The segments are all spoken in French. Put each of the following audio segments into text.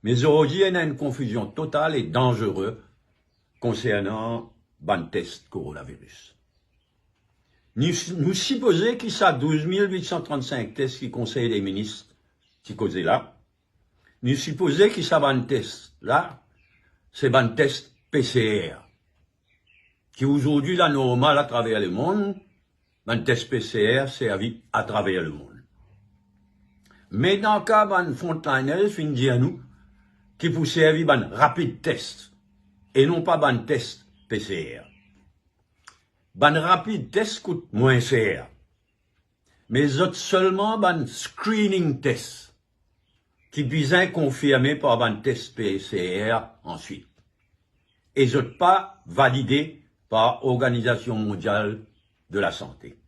Mais aujourd'hui, il y a une confusion totale et dangereuse concernant le test coronavirus. Nous supposons qu'il y a 12 835 tests qui conseillent les ministres qui causent là. Nous supposons qu'il y a un test là, c'est un test PCR, qui aujourd'hui est normal à travers le monde. Un test PCR servi à travers le monde. Mais dans le cas d'un frontliners, fin dire nous, qui pour servir un rapide test, et non pas un test PCR. Un rapide test coûte moins cher. Mais autres seulement un screening test, qui besoin confirmé par un test PCR ensuite. Et autres pas validé par l'Organisation mondiale de la santé.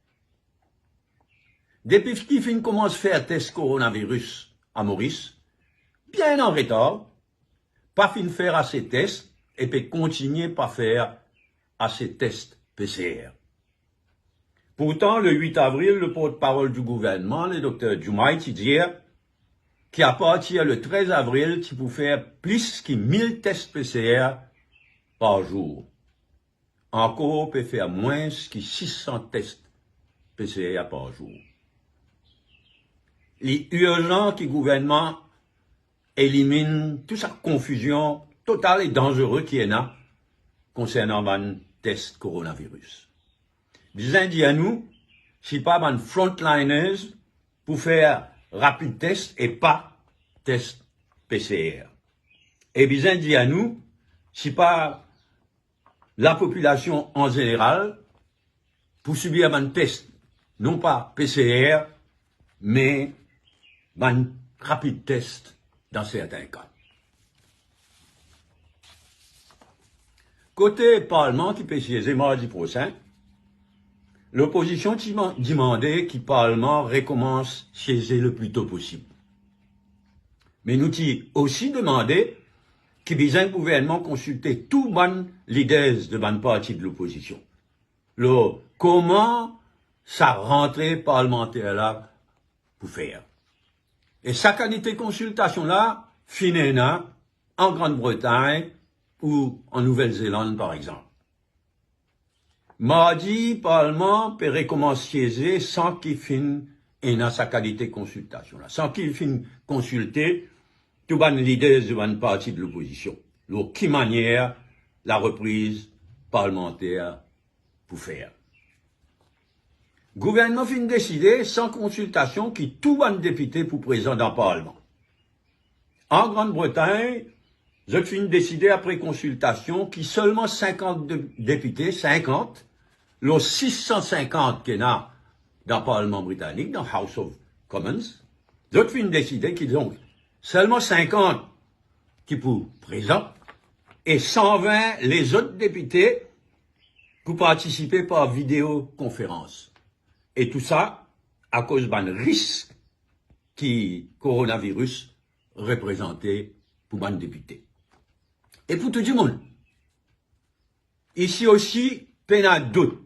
Depuis qu'il fin commence à faire test coronavirus à Maurice, bien en retard, pas fin faire assez tests et puis continuer pas faire assez tests PCR. Pourtant, le 8 avril, le porte-parole du gouvernement, le docteur Diomaye, dit qu'à partir le 13 avril, tu peux faire plus que 1000 tests PCR par jour. Encore, on peut faire moins que 600 tests PCR par jour. Il est urgent que le gouvernement élimine toute cette confusion totale et dangereuse qu'il y a concernant le test coronavirus. Disons dit à nous, si pas un frontliners pour faire rapide test et pas test PCR. Et bien dit à nous, si pas la population en général pour subir un test, non pas PCR, mais un rapide test dans certains cas. Côté Parlement qui peut siéger mardi prochain, l'opposition demandait que le Parlement recommence à siéger le plus tôt possible. Mais nous avons aussi demandé que le gouvernement consulte tous les leaders de bonne partie de l'opposition. Comment sa rentrée parlementaire là pour faire. Et sa qualité de consultation là, finena en Grande-Bretagne ou en Nouvelle-Zélande par exemple. Mardi, le Parlement peut recommencer à siéger sans qu'il finisse sa qualité de consultation là, sans qu'il finisse consulter tous les leaders de bonne partie de l'opposition. Qui manière la reprise parlementaire pour faire. Le gouvernement fin décider sans consultation qui tout les députés pour présent dans le Parlement. En Grande-Bretagne, je fin décider après consultation qui seulement 50 députés, 50, les 650 qu'il y a dans le Parlement britannique, dans House of Commons, je fin décider qu'ils ont seulement 50 qui pour présent et 120 les autres députés pour participer par vidéoconférence. Et tout ça à cause d'un risque qui coronavirus représentait pour les députés. Et pour tout le monde, ici aussi, peine à doute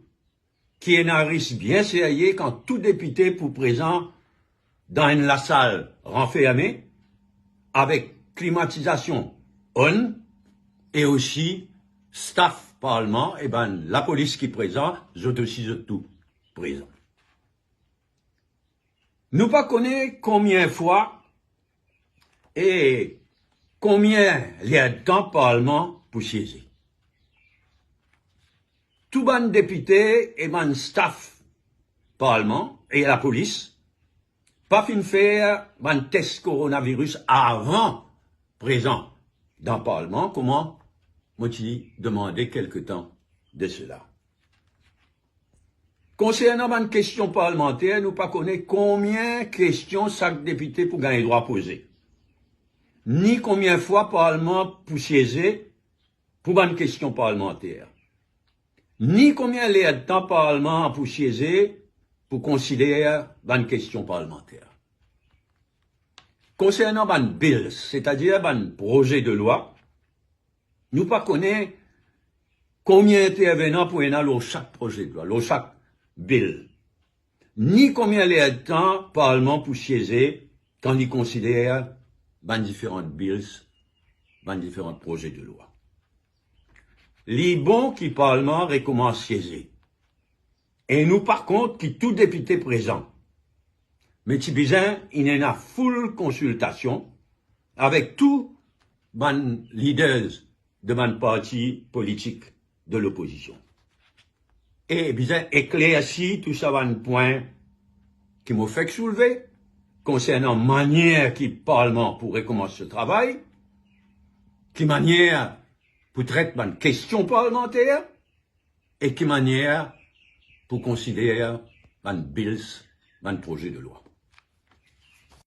qu'il y a un risque bien sérieux quand tout député pour présent dans la salle renfermée avec climatisation on et aussi staff parlement et la police qui est présente, aussi tout présent. Nous pas connaissons combien de fois et combien il y a de temps parlement pour siéger. Tout les députés et le staff parlement et la police pas fin faire un test coronavirus avant présent dans le Parlement, comment moi-tu demandé quelque temps de cela. Concernant une question parlementaire, nous pas connaissons combien de questions chaque député pour gagner droit poser. Ni combien de fois Parlement pour siéger pour une question parlementaire. Ni combien de temps Parlement pour siéger pour considérer une question parlementaire. Concernant un bill, c'est-à-dire un projet de loi, nous pas connaissons combien d'intervenants pour y aller chaque projet de loi, chaque bill. Ni combien de temps Parlement pour siéger quand il considère différentes bills dans différents projets de loi. Les bons qui Parlement recommence siéger. Et nous, par contre, qui tout député présent. Mais si besoin, il y a une full consultation avec tous les leaders de mon parti politique de l'opposition. Et bien, éclairci tout ça un point qui m'a fait soulever concernant la manière qui le Parlement pourrait commencer ce travail, qui manière pour traiter une question parlementaire et qui manière pour considérer un bills, un projet de loi.